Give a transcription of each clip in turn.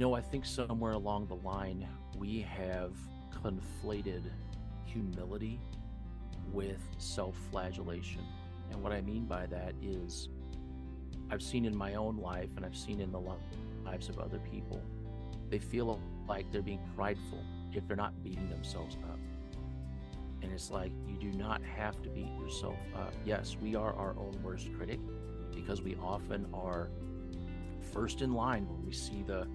I think somewhere along the line, we have conflated humility with self flagellation. And what I mean by that is, I've seen in my own life and I've seen in the lives of other people, they feel like they're being prideful if they're not beating themselves up. And it's like, you do not have to beat yourself up. Yes, we are our own worst critic because we often are first in line when we see the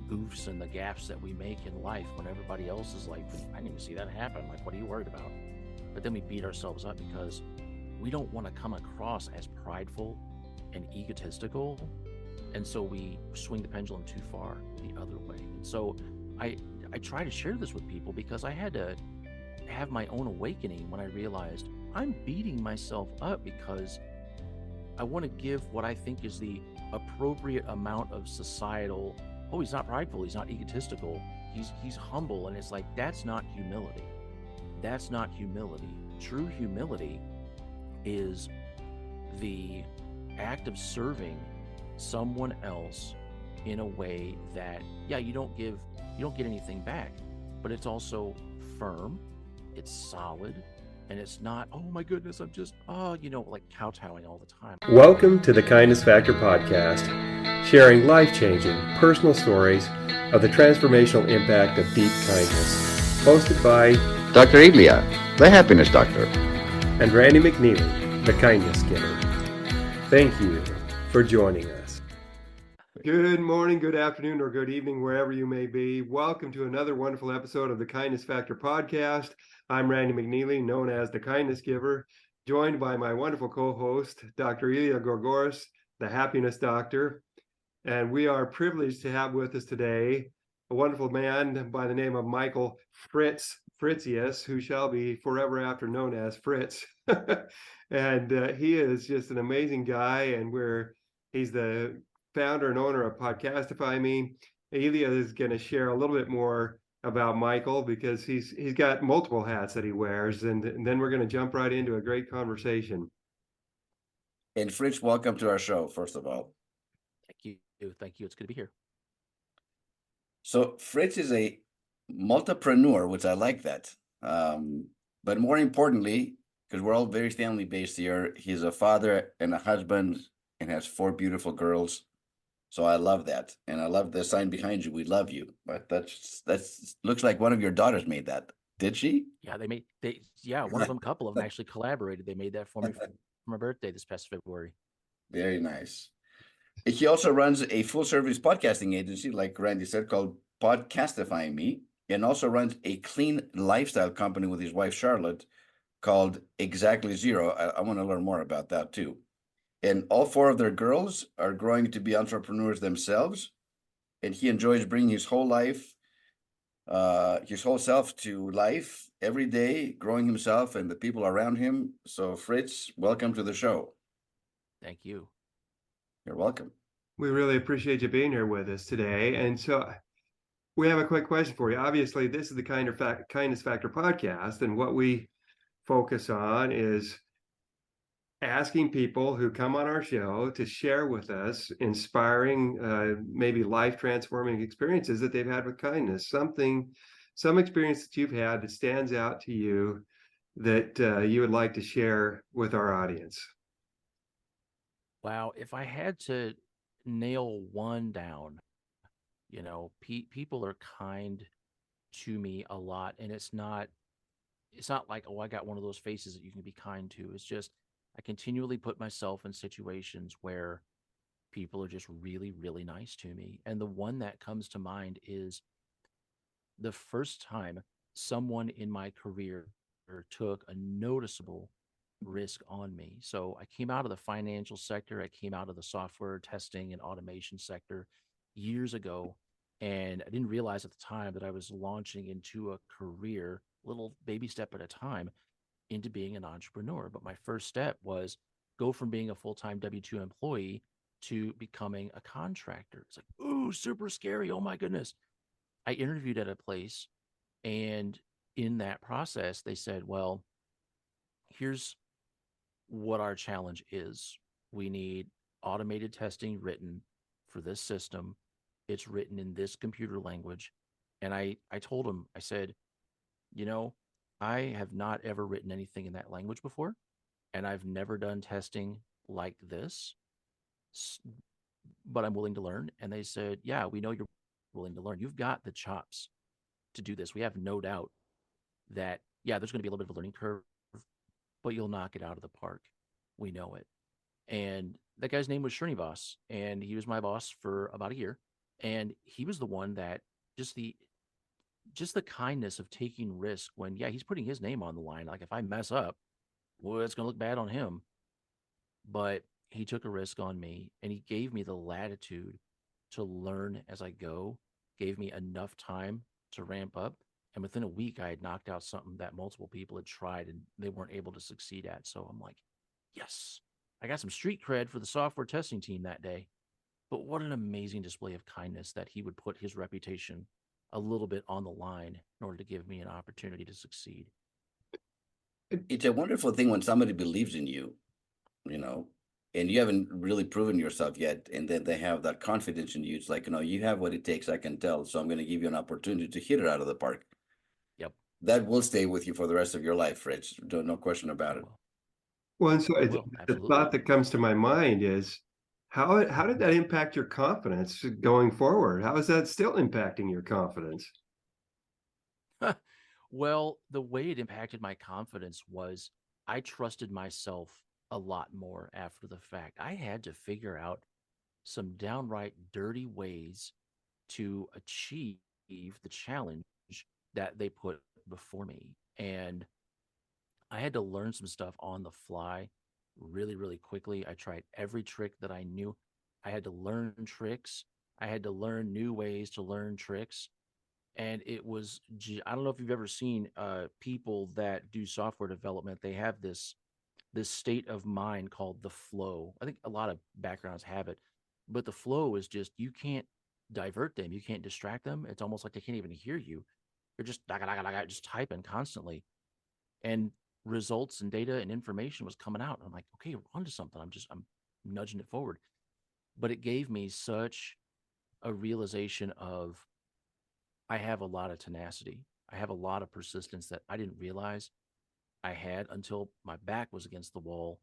goofs and the gaffes that we make in life when everybody else is like, I didn't even see that happen. Like, what are you worried about? But then we beat ourselves up because we don't want to come across as prideful and egotistical. And so we swing the pendulum too far the other way. And so I try to share this with people because I had to have my own awakening when I realized I'm beating myself up because I want to give what I think is the appropriate amount of societal, oh, he's not prideful, he's not egotistical, he's humble. And it's like, that's not humility. That's not humility. True humility is the act of serving someone else in a way that, yeah, you don't get anything back, but it's also firm, it's solid, and it's not, oh my goodness, I'm just, like kowtowing all the time. Welcome to the Kindness Factor podcast, sharing life-changing personal stories of the transformational impact of deep kindness. Hosted by Dr. Elia, the happiness doctor, and Randy McNeely, the kindness giver. Thank you for joining us. Good morning, good afternoon, or good evening, wherever you may be. Welcome to another wonderful episode of the Kindness Factor podcast. I'm Randy McNeely, known as the kindness giver, joined by my wonderful co-host, Dr. Elia Gourgouris, the happiness doctor. And we are privileged to have with us today a wonderful man by the name of Michael Fritzious, who shall be forever after known as Fritz. And he is just an amazing guy, and he's the founder and owner of Podcastify Me. Elia is going to share a little bit more about Michael because he's got multiple hats that he wears, and then we're going to jump right into a great conversation. And Fritz, welcome to our show, first of all. Thank you. It's good to be here. So Fritz is a multipreneur, which I like that. But more importantly, because we're all very family-based here, he's a father and a husband and has 4 beautiful girls. So I love that. And I love the sign behind you, "We love you." But that's looks like one of your daughters made that. Did she? Yeah, one of them, couple of them actually collaborated. They made that for me for my birthday this past February. Very nice. He also runs a full-service podcasting agency, like Randy said, called Podcastify Me, and also runs a clean lifestyle company with his wife, Charlotte, called Exactly Zero. I want to learn more about that, too. And all 4 of their girls are growing to be entrepreneurs themselves, and he enjoys bringing his whole life, his whole self to life every day, growing himself and the people around him. So, Fritz, welcome to the show. Thank you. You're welcome. We really appreciate you being here with us today. And so we have a quick question for you. Obviously, this is the Kindness Factor podcast, and what we focus on is asking people who come on our show to share with us inspiring, maybe life-transforming experiences that they've had with kindness. Some experience that you've had that stands out to you that you would like to share with our audience. Wow, if I had to nail one down, people are kind to me a lot, and it's not like, oh, I got one of those faces that you can be kind to. It's just, I continually put myself in situations where people are just really, really nice to me. And the one that comes to mind is the first time someone in my career took a noticeable risk on me. So I came out of the financial sector, I came out of the software testing and automation sector years ago. And I didn't realize at the time that I was launching into a career, little baby step at a time, into being an entrepreneur. But my first step was go from being a full-time W-2 employee to becoming a contractor. It's like, ooh, super scary. Oh my goodness. I interviewed at a place, and in that process, they said, well, here's what our challenge is. We need automated testing written for this system. It's written in this computer language. And I told him, I said, you know, I have not ever written anything in that language before, and I've never done testing like this, but I'm willing to learn. And they said, yeah, we know you're willing to learn. You've got the chops to do this. We have no doubt that, yeah, there's going to be a little bit of a learning curve, but you'll knock it out of the park. We know it. And that guy's name was Srinivas, and he was my boss for about a year. And he was the one that just the kindness of taking risk when, yeah, he's putting his name on the line. Like if I mess up, well, it's going to look bad on him. But he took a risk on me, and he gave me the latitude to learn as I go, gave me enough time to ramp up. And within a week, I had knocked out something that multiple people had tried and they weren't able to succeed at. So I'm like, yes, I got some street cred for the software testing team that day. But what an amazing display of kindness that he would put his reputation a little bit on the line in order to give me an opportunity to succeed. It's a wonderful thing when somebody believes in you, you know, and you haven't really proven yourself yet, and then they have that confidence in you. It's like, you have what it takes, I can tell, so I'm going to give you an opportunity to hit it out of the park. Yep. That will stay with you for the rest of your life, Fritz. No question about it. Well, and so the Absolutely. thought that comes to my mind is how did that impact your confidence going forward? How is that still impacting your confidence? Well, the way it impacted my confidence was I trusted myself a lot more after the fact. I had to figure out some downright dirty ways to achieve the challenge that they put before me. And I had to learn some stuff on the fly really, really quickly. I tried every trick that I knew. I had to learn tricks. I had to learn new ways to learn tricks. And it was, I don't know if you've ever seen people that do software development. They have this state of mind called the flow. I think a lot of backgrounds have it, but the flow is just, you can't divert them, you can't distract them. It's almost like they can't even hear you. You're just just typing constantly, and results and data and information was coming out. I'm like, okay, we're onto something. I'm nudging it forward. But it gave me such a realization of, I have a lot of tenacity. I have a lot of persistence that I didn't realize I had until my back was against the wall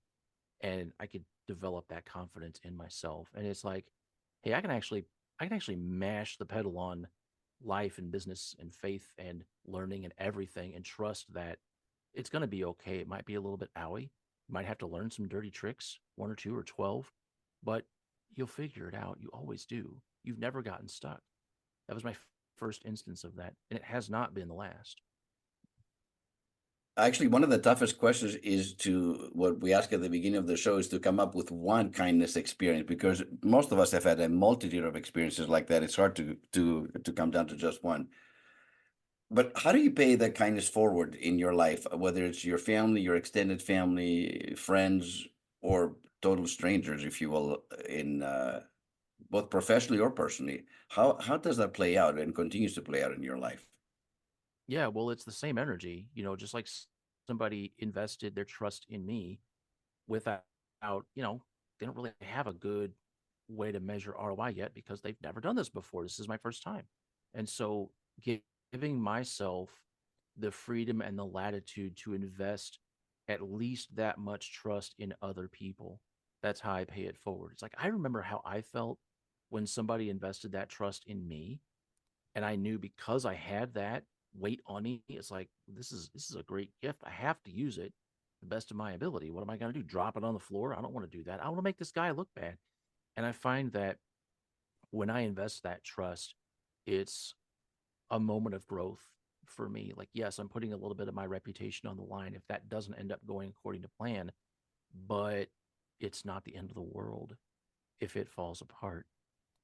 and I could develop that confidence in myself. And it's like, hey, I can actually mash the pedal on life and business and faith and learning and everything and trust that it's going to be okay. It might be a little bit owie. You might have to learn some dirty tricks, one or two or 12, but you'll figure it out. You always do. You've never gotten stuck. That was my first instance of that, and it has not been the last. Actually, one of the toughest questions is to what we ask at the beginning of the show is to come up with one kindness experience, because most of us have had a multitude of experiences like that. It's hard to come down to just one. But how do you pay that kindness forward in your life, whether it's your family, your extended family, friends, or total strangers, if you will, in both professionally or personally? How does that play out and continues to play out in your life? Yeah, well, it's the same energy, just like somebody invested their trust in me without, they don't really have a good way to measure ROI yet because they've never done this before. This is my first time. And so giving myself the freedom and the latitude to invest at least that much trust in other people, that's how I pay it forward. It's like, I remember how I felt when somebody invested that trust in me. And I knew because I had that weight on me, it's like, this is a great gift. I have to use it the best of my ability. What am I going to do? Drop it on the floor? I don't want to do that. I want to make this guy look bad. And I find that when I invest that trust, it's a moment of growth for me. Like, yes, I'm putting a little bit of my reputation on the line if that doesn't end up going according to plan, but it's not the end of the world if it falls apart.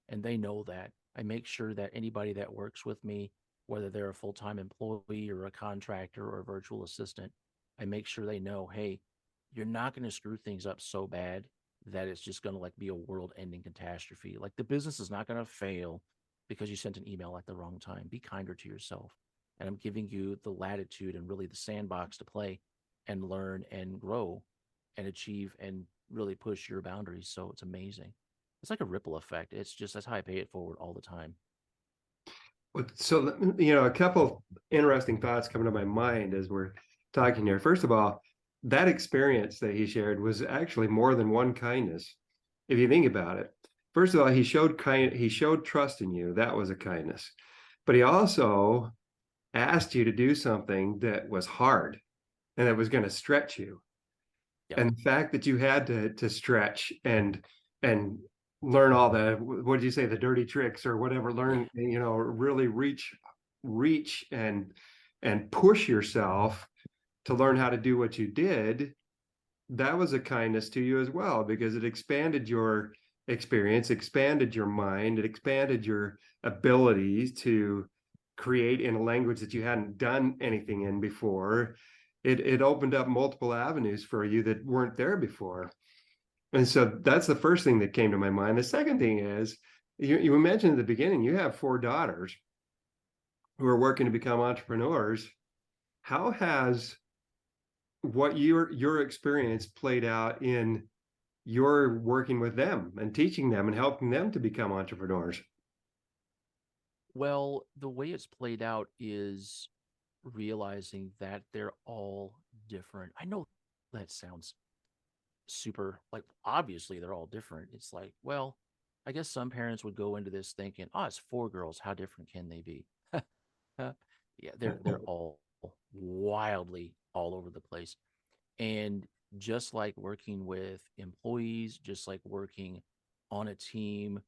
And they know that. I make sure that anybody that works with me, whether they're a full-time employee or a contractor or a virtual assistant, I make sure they know, hey, you're not going to screw things up so bad that it's just going to like be a world-ending catastrophe. Like the business is not going to fail because you sent an email at the wrong time. Be kinder to yourself. And I'm giving you the latitude and really the sandbox to play and learn and grow and achieve and really push your boundaries. So it's amazing. It's like a ripple effect. It's just, that's how I pay it forward all the time. So, a couple interesting thoughts coming to my mind as we're talking here. First of all, that experience that he shared was actually more than one kindness. If you think about it, first of all, he showed trust in you. That was a kindness. But he also asked you to do something that was hard and that was going to stretch you. Yep. And the fact that you had to stretch and learn all the, what did you say, the dirty tricks or whatever, really reach and push yourself to learn how to do what you did, that was a kindness to you as well, because it expanded your experience, expanded your mind, it expanded your abilities to create in a language that you hadn't done anything in before. It opened up multiple avenues for you that weren't there before. And so that's the first thing that came to my mind. The second thing is, you mentioned at the beginning, you have 4 daughters who are working to become entrepreneurs. How has what your experience played out in your working with them and teaching them and helping them to become entrepreneurs? Well, the way it's played out is realizing that they're all different. I know that sounds super, like, obviously they're all different. It's like, well, I guess some parents would go into this thinking, oh, it's 4 girls, how different can they be? Yeah, they're all wildly all over the place. And just like working with employees, just like working on a team,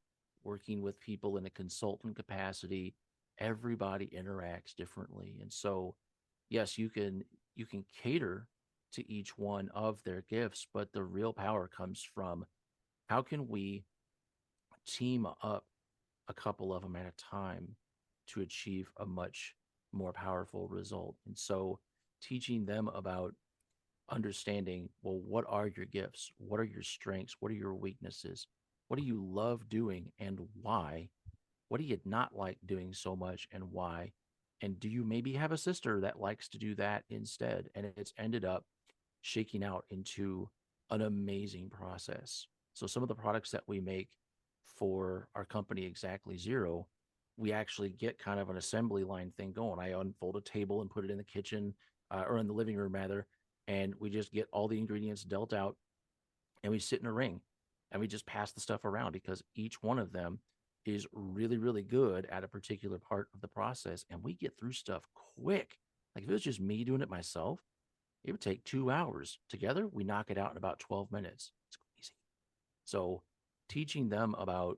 working with people in a consultant capacity, everybody interacts differently. And so, yes, you can cater to each one of their gifts, but the real power comes from how can we team up a couple of them at a time to achieve a much more powerful result. And so teaching them about understanding, well, what are your gifts? What are your strengths? What are your weaknesses? What do you love doing and why? What do you not like doing so much and why? And do you maybe have a sister that likes to do that instead? And it's ended up shaking out into an amazing process. So some of the products that we make for our company, Exactly Zero, we actually get kind of an assembly line thing going. I unfold a table and put it in the kitchen or in the living room rather, and we just get all the ingredients dealt out and we sit in a ring and we just pass the stuff around because each one of them is really, really good at a particular part of the process. And we get through stuff quick. Like if it was just me doing it myself, it would take 2 hours. Together, we knock it out in about 12 minutes. It's crazy. So teaching them about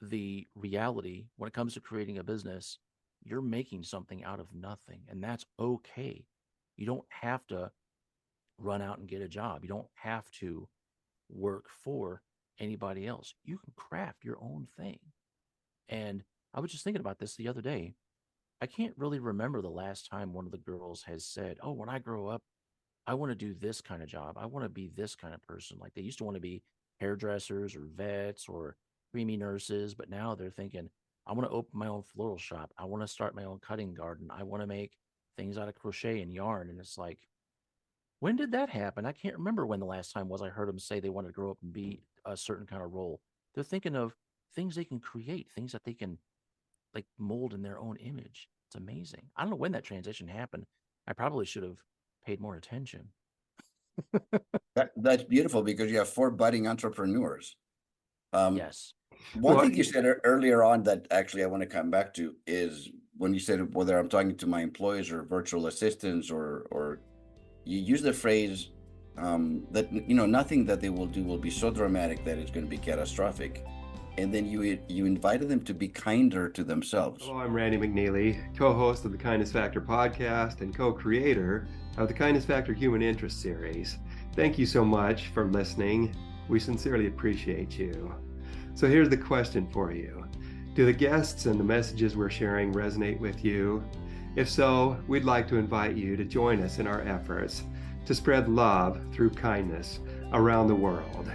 the reality when it comes to creating a business, you're making something out of nothing, and that's okay. You don't have to run out and get a job. You don't have to work for anybody else. You can craft your own thing. And I was just thinking about this the other day. I can't really remember the last time one of the girls has said, oh, when I grow up, I want to do this kind of job. I want to be this kind of person. Like they used to want to be hairdressers or vets or preemie nurses, but now they're thinking, I want to open my own floral shop. I want to start my own cutting garden. I want to make things out of crochet and yarn. And it's like, when did that happen? I can't remember when the last time was I heard them say they wanted to grow up and be a certain kind of role. They're thinking of things they can create, things that they can like mold in their own image. It's amazing. I don't know when that transition happened. I probably should have paid more attention. That's beautiful because you have 4 budding entrepreneurs. Yes. One thing you said earlier on that actually I want to come back to is when you said whether I'm talking to my employees or virtual assistants or you use the phrase that, nothing that they will do will be so dramatic that it's going to be catastrophic. And then you invited them to be kinder to themselves. Hello, I'm Randy McNeely, co-host of the Kindness Factor podcast and co-creator of the Kindness Factor Human Interest series. Thank you so much for listening. We sincerely appreciate you. So here's the question for you. Do the guests and the messages we're sharing resonate with you? If so, we'd like to invite you to join us in our efforts to spread love through kindness around the world.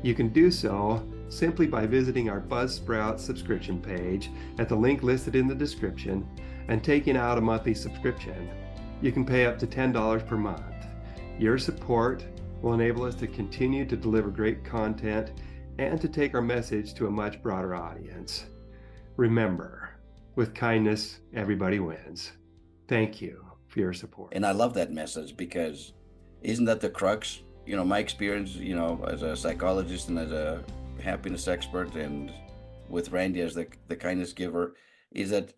You can do so simply by visiting our Buzzsprout subscription page at the link listed in the description and taking out a monthly subscription. You can pay up to $10 per month. Your support will enable us to continue to deliver great content and to take our message to a much broader audience. Remember, with kindness, everybody wins. Thank you for your support. And I love that message, because isn't that the crux? My experience, as a psychologist and as a happiness expert, and with Randy as the kindness giver, is that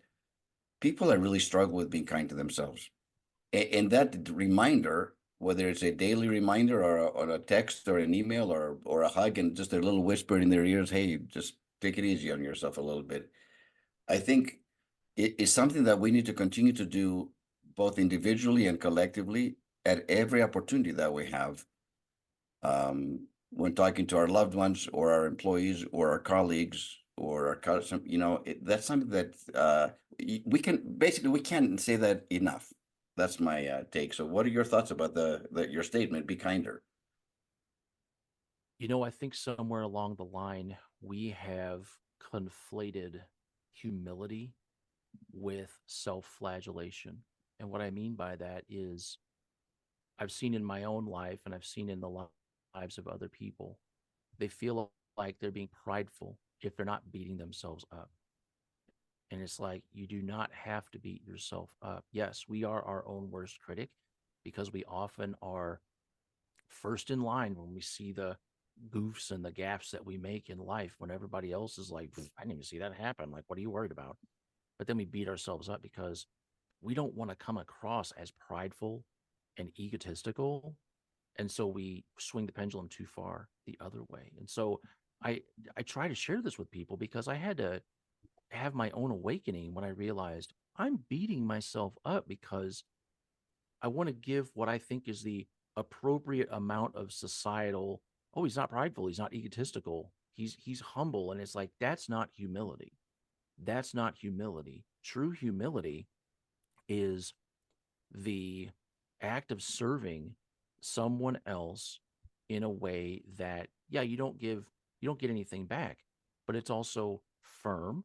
people are really struggle with being kind to themselves. And that reminder, whether it's a daily reminder or a text or an email or a hug and just a little whisper in their ears, hey, just take it easy on yourself a little bit, I think it is something that we need to continue to do, both individually and collectively, at every opportunity that we have, when talking to our loved ones or our employees or our colleagues or our customers. That's something that we can't say that enough. That's my take. So what are your thoughts about your statement, be kinder? I think somewhere along the line, we have conflated humility with self-flagellation. And what I mean by that is, I've seen in my own life, and I've seen in the lives of other people, they feel like they're being prideful if they're not beating themselves up. And it's like, you do not have to beat yourself up. Yes, we are our own worst critic, because we often are first in line when we see the goofs and the gaffes that we make in life, when everybody else is like, I didn't even see that happen. Like, what are you worried about? But then we beat ourselves up because we don't want to come across as prideful and egotistical. And so we swing the pendulum too far the other way. And so I try to share this with people, because I had to have my own awakening when I realized I'm beating myself up because I want to give what I think is the appropriate amount of societal, oh, he's not prideful, he's not egotistical, he's humble. And it's like, that's not humility. That's not humility. True humility is the act of serving someone else in a way that, yeah, you don't get anything back, but it's also firm,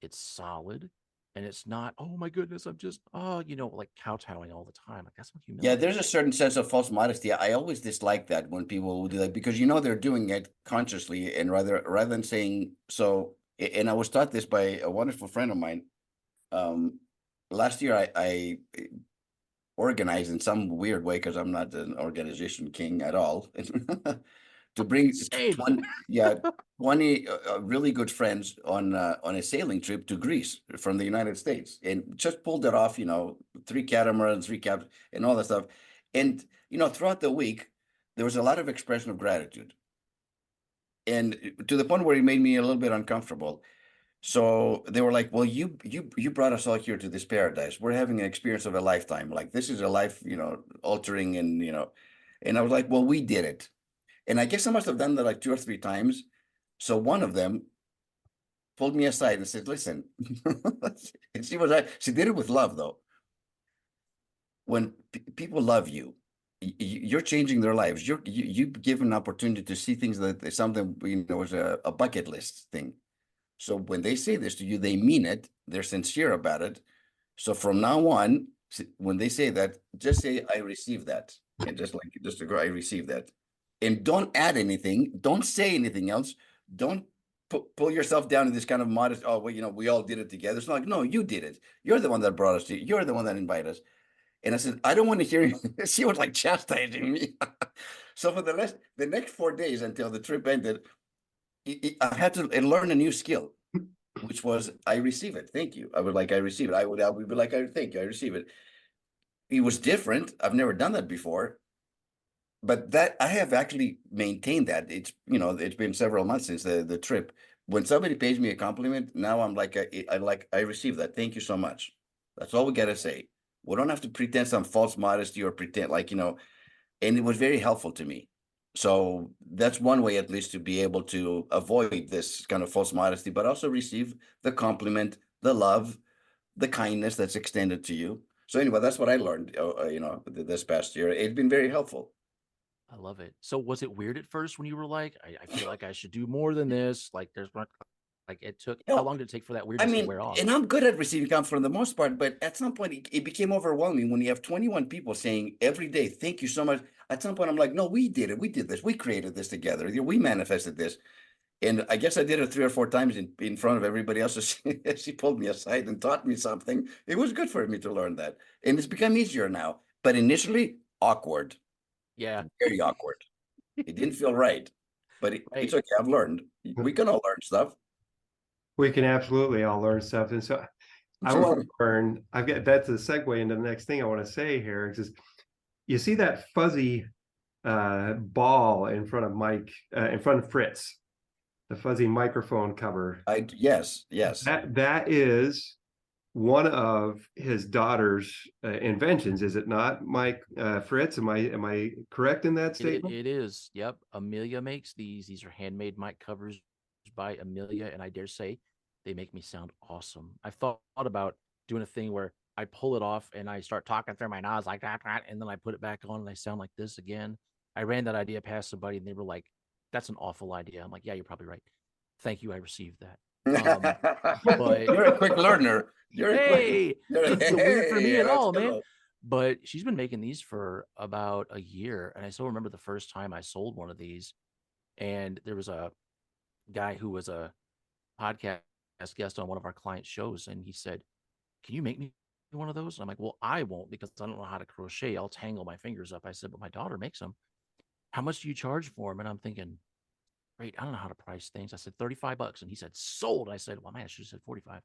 it's solid, and it's not, oh my goodness, I'm just, like kowtowing all the time. Like, that's not humility. Yeah, there's a certain sense of false modesty. I always dislike that when people do that, because they're doing it consciously, and rather than saying so. And I was taught this by a wonderful friend of mine. Last year, I organized in some weird way, because I'm not an organization king at all, to bring 20 really good friends on a sailing trip to Greece from the United States, and just pulled it off. 3 catamarans, 3 cabs, and all that stuff. And throughout the week, there was a lot of expression of gratitude, and to the point where it made me a little bit uncomfortable. So they were like, well, you brought us all here to this paradise. We're having an experience of a lifetime. Like, this is a life, altering. And I was like, well, we did it. And I guess I must have done that like 2 or 3 times. So one of them pulled me aside and said, listen, and she did it with love, though. When people love you, you're changing their lives. You give an opportunity to see things that something, was a bucket list thing. So when they say this to you, they mean it. They're sincere about it. So from now on, when they say that, just say, I receive that. And just agree, I receive that. And don't add anything. Don't say anything else. Don't pull yourself down in this kind of modest, oh, well, we all did it together. It's not like, no, you did it. You're the one that brought us to you. You're the one that invited us. And I said, I don't want to hear you. She was like chastising me. So for the next 4 days until the trip ended, I had to learn a new skill, which was, I receive it. Thank you. I receive it. I would be like, thank you. I receive it. It was different. I've never done that before, but that I have actually maintained that. It's been several months since the trip. When somebody pays me a compliment, now I'm like, I receive that. Thank you so much. That's all we got to say. We don't have to pretend some false modesty or pretend and it was very helpful to me. So that's one way, at least, to be able to avoid this kind of false modesty, but also receive the compliment, the love, the kindness that's extended to you. So anyway, that's what I learned, this past year. It's been very helpful. I love it. So was it weird at first when you were like, I feel like I should do more than this? Like, it took, how long did it take for that weirdness to wear off? And I'm good at receiving compliments for the most part, but at some point it became overwhelming when you have 21 people saying every day, thank you so much. At some point I'm like, no, we did it. We did this. We created this together. We manifested this. And I guess I did it 3 or 4 times in front of everybody else. She pulled me aside and taught me something. It was good for me to learn that. And it's become easier now. But initially, awkward. Yeah. Very awkward. It didn't feel right. But it's okay. I've learned. We can all learn stuff. We can absolutely all learn stuff. And so I want to learn. I've got that's a segue into the next thing I want to say here. Is just, you see that fuzzy ball in front of in front of Fritz, the fuzzy microphone cover. Yes. That is one of his daughter's inventions, is it not, Mike Fritz? Am I correct in that statement? It is. Yep. Amelia makes these. These are handmade mic covers by Amelia, and I dare say they make me sound awesome. I've thought about doing a thing where I pull it off and I start talking through my nose like that, and then I put it back on and I sound like this again. I ran that idea past somebody and they were like, "That's an awful idea." I'm like, "Yeah, you're probably right. Thank you. I received that." But you're a quick learner. It's weird for me at all, man. Know. But she's been making these for about a year, and I still remember the first time I sold one of these. And there was a guy who was a podcast guest on one of our client shows, and he said, "Can you make me one of those?" And I'm like, "Well, I won't, because I don't know how to crochet. I'll tangle my fingers up." I said, "But my daughter makes them. How much do you charge for them?" And I'm thinking, great, I don't know how to price things. I said $35, and he said sold. I said, well, man, I should have said 45.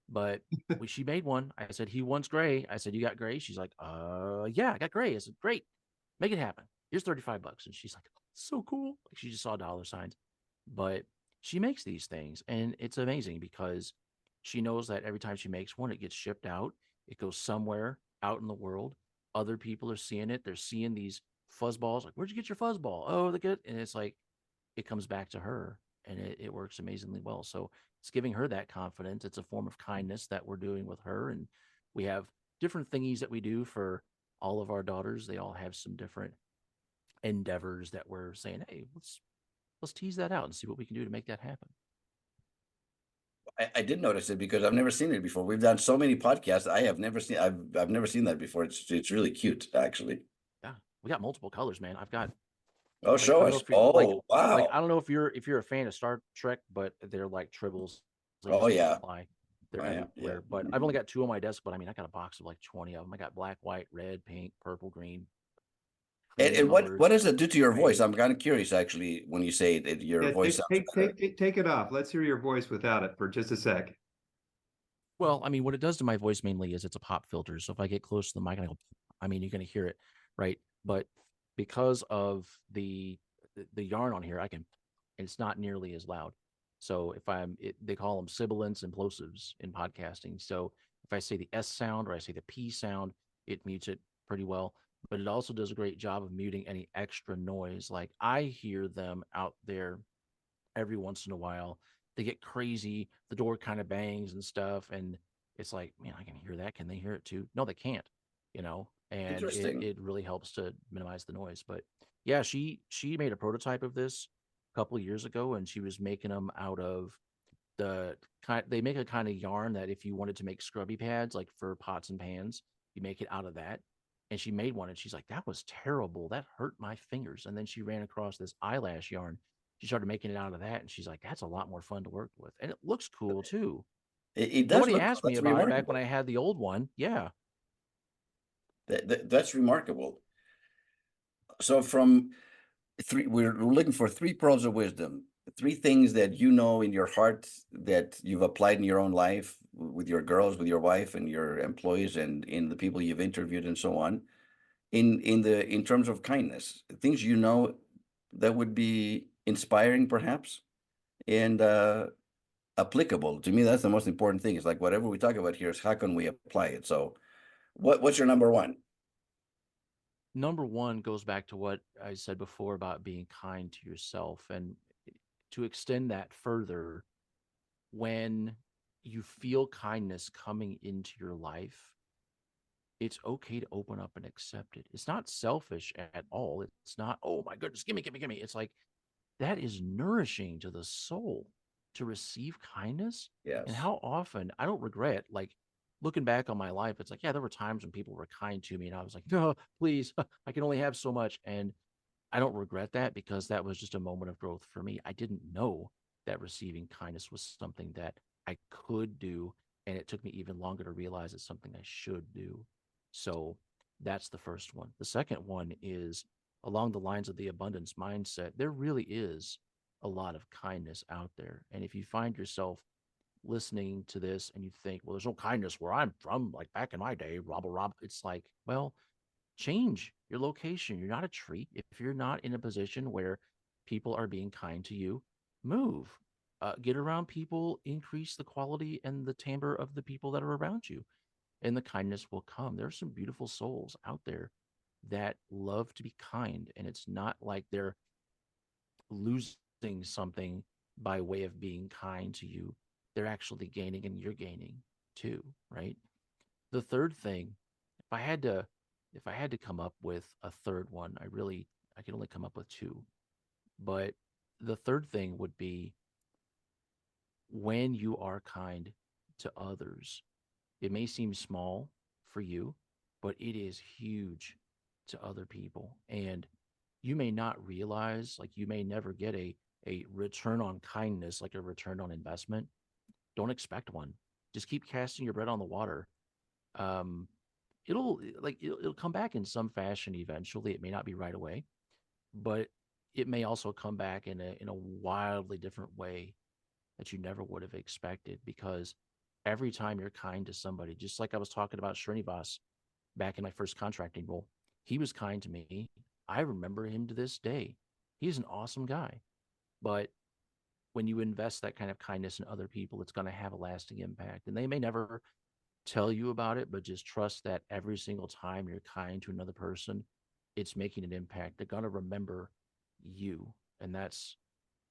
But she made one. I said, he wants gray. I said, you got gray? She's like, yeah, I got gray. I said, great, make it happen. Here's $35. And she's like, oh, so cool. Like, she just saw dollar signs. But she makes these things, and it's amazing because she knows that every time she makes one, it gets shipped out. It goes somewhere out in the world. Other people are seeing it. They're seeing these fuzzballs. Like, where'd you get your fuzzball? Oh, the good. And it's like, it comes back to her, and it works amazingly well. So it's giving her that confidence. It's a form of kindness that we're doing with her. And we have different thingies that we do for all of our daughters. They all have some different endeavors that we're saying, hey, let's tease that out and see what we can do to make that happen. I did notice it because I've never seen it before. We've done so many podcasts. I've never seen that before. It's really cute, actually. Yeah, we got multiple colors, man. I've got. Oh, show us! Oh, wow! Like, I don't know if you're a fan of Star Trek, but they're like tribbles. Oh yeah, they're everywhere. Yeah. But I've only got 2 on my desk. But I mean, I got a box of like 20 of them. I got black, white, red, pink, purple, green. And what does it do to your voice? I'm kind of curious, actually, when you say it, your voice. Take it off. Let's hear your voice without it for just a sec. Well, I mean, what it does to my voice mainly is it's a pop filter. So if I get close to the mic and I go, I mean, you're going to hear it, right? But because of the yarn on here, it's not nearly as loud. So if they call them sibilants and plosives in podcasting. So if I say the S sound or I say the P sound, it mutes it pretty well. But it also does a great job of muting any extra noise. Like, I hear them out there every once in a while. They get crazy. The door kind of bangs and stuff. And it's like, man, I can hear that. Can they hear it too? No, they can't, and it really helps to minimize the noise. But yeah, she made a prototype of this a couple of years ago, and she was making them out of they make a kind of yarn that if you wanted to make scrubby pads, like for pots and pans, you make it out of that. And she made one, and she's like, that was terrible. That hurt my fingers. And then she ran across this eyelash yarn. She started making it out of that, and she's like, that's a lot more fun to work with. And it looks cool too. It does. Somebody asked me about it back when I had the old one. Yeah. That's remarkable. So we're looking for 3 pearls of wisdom, 3 things that you know in your heart that you've applied in your own life with your girls, with your wife and your employees, and in the people you've interviewed and so on, in terms of kindness, things that would be inspiring perhaps and applicable. To me, that's the most important thing. It's like, whatever we talk about here is how can we apply it. So what's your number one? Number one goes back to what I said before about being kind to yourself, and to extend that further, when you feel kindness coming into your life, it's okay to open up and accept it. It's not selfish at all. It's not, oh my goodness, give me. It's like, that is nourishing to the soul to receive kindness. Yes. And how often, I don't regret, like, looking back on my life, it's like, yeah, there were times when people were kind to me, and I was like, no, please, I can only have so much. And I don't regret that because that was just a moment of growth for me. I didn't know that receiving kindness was something that I could do. And it took me even longer to realize it's something I should do. So that's the first one. The second one is along the lines of the abundance mindset. There really is a lot of kindness out there. And if you find yourself listening to this and you think, well, there's no kindness where I'm from, like back in my day, rob. It's like, well, change your location. You're not a tree. If you're not in a position where people are being kind to you, move. Get around people, increase the quality and the timbre of the people that are around you, and the kindness will come. There are some beautiful souls out there that love to be kind, and it's not like they're losing something by way of being kind to you. They're actually gaining, and you're gaining too, right? The third thing, if I had to if I had to come up with a third one, I can only come up with two. But the third thing would be when you are kind to others. It may seem small for you, but it is huge to other people. And you may not realize, like you may never get a return on kindness, like a return on investment. Don't expect one. Just keep casting your bread on the water. Um, it'll come back in some fashion eventually. It may not be right away, but it may also come back in a wildly different way that you never would have expected, because every time you're kind to somebody, just like I was talking about Srinivas back in my first contracting role, he was kind to me. I remember him to this day. He's an awesome guy. But when you invest that kind of kindness in other people, it's going to have a lasting impact. And they may never tell you about it, but just trust that every single time you're kind to another person, it's making an impact. They're going to remember you. And that's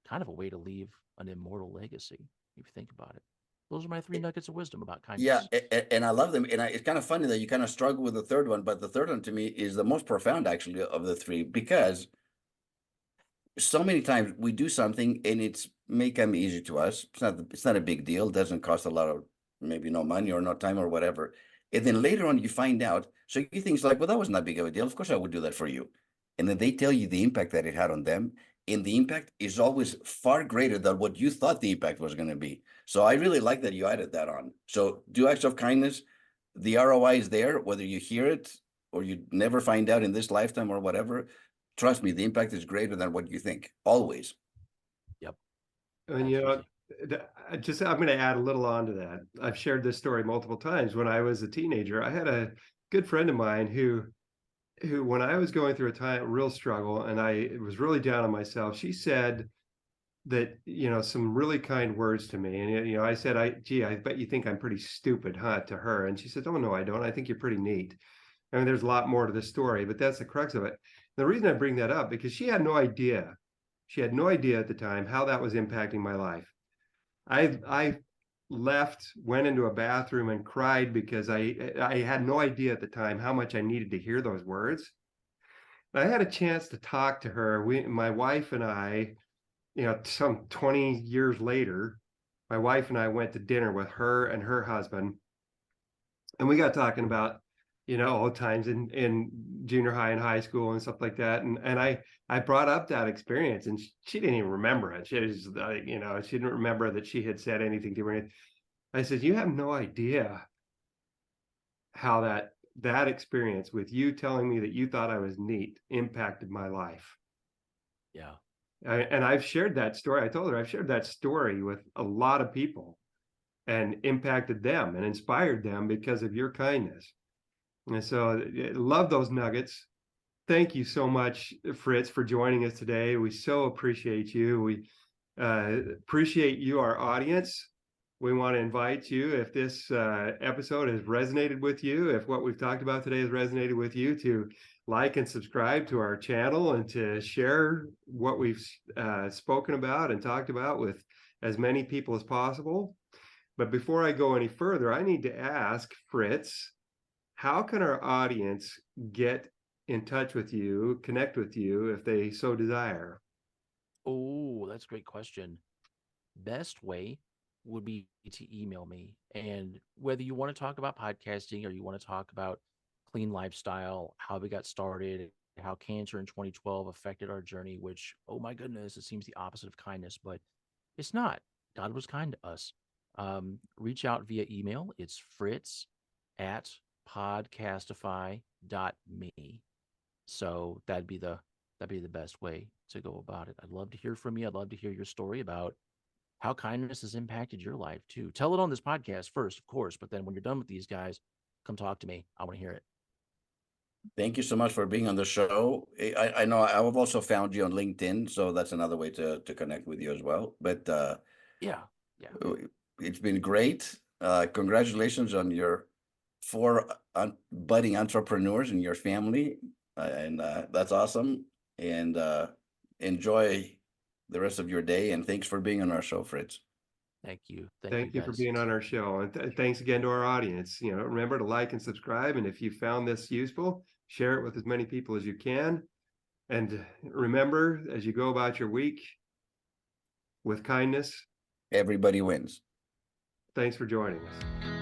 kind of a way to leave an immortal legacy, if you think about it. Those are my three nuggets of wisdom about Yeah, kindness. and I love them. And it's kind of funny that you kind of struggle with the third one, but the third one to me is the most profound actually of the three, because so many times we do something and it's may come easy to us. It's not a big deal. It doesn't cost a lot of, maybe no money or no time or whatever. And then later on you find out. So you think it's like, well, that wasn't that big of a deal. Of course I would do that for you. And then they tell you the impact that it had on them. And the impact is always far greater than what you thought the impact was going to be. So I really like that you added that on. So do acts of kindness. The ROI is there, whether you hear it or you never find out in this lifetime or whatever. Trust me, the impact is greater than what you think, always. Yep. And Absolutely. I'm going to add a little on to that. I've shared this story multiple times. When I was a teenager, I had a good friend of mine who when I was going through a real struggle and I was really down on myself, she said that, some really kind words to me. And, I said, I bet you think I'm pretty stupid, huh, to her. And she said, oh, no, I don't. I think you're pretty neat. I mean, there's a lot more to the story, but that's the crux of it. The reason I bring that up, because she had no idea. She had no idea at the time how that was impacting my life. I left, went into a bathroom and cried because I had no idea at the time how much I needed to hear those words. I had a chance to talk to her. My wife and I, some 20 years later, my wife and I went to dinner with her and her husband, and we got talking about, old times in junior high and high school and stuff like that. And I brought up that experience, and she didn't even remember it. She was, she didn't remember that she had said anything to her. I said, you have no idea how that experience with you telling me that you thought I was neat impacted my life. Yeah. And I've shared that story. I told her I've shared that story with a lot of people and impacted them and inspired them because of your kindness. And so love those nuggets. Thank you so much, Fritz, for joining us today. We so appreciate you. We appreciate you, our audience. We want to invite you, if this episode has resonated with you, if what we've talked about today has resonated with you, to like and subscribe to our channel and to share what we've spoken about and talked about with as many people as possible. But before I go any further, I need to ask Fritz, how can our audience get in touch with you, connect with you if they so desire? Oh, that's a great question. Best way would be to email me. And whether you want to talk about podcasting or you want to talk about clean lifestyle, how we got started, how cancer in 2012 affected our journey, which, oh my goodness, it seems the opposite of kindness, but it's not. God was kind to us. Reach out via email. It's fritz@podcastify.me. So that'd be the best way to go about it. I'd love to hear from you. I'd love to hear your story about how kindness has impacted your life too. Tell it on this podcast first, of course, but then when you're done with these guys, come talk to me. I want to hear it. Thank you so much for being on the show. I know I've also found you on LinkedIn, so that's another way to connect with you as well. But Yeah. Yeah. it's been great. Congratulations on your 4 budding entrepreneurs in your family, and that's awesome. And enjoy the rest of your day. And thanks for being on our show, Fritz. Thank you. Thank you for guys. being on our show. And thanks again to our audience. Remember to like and subscribe. And if you found this useful, share it with as many people as you can. And remember, as you go about your week with kindness, Everybody wins. thanks for joining us.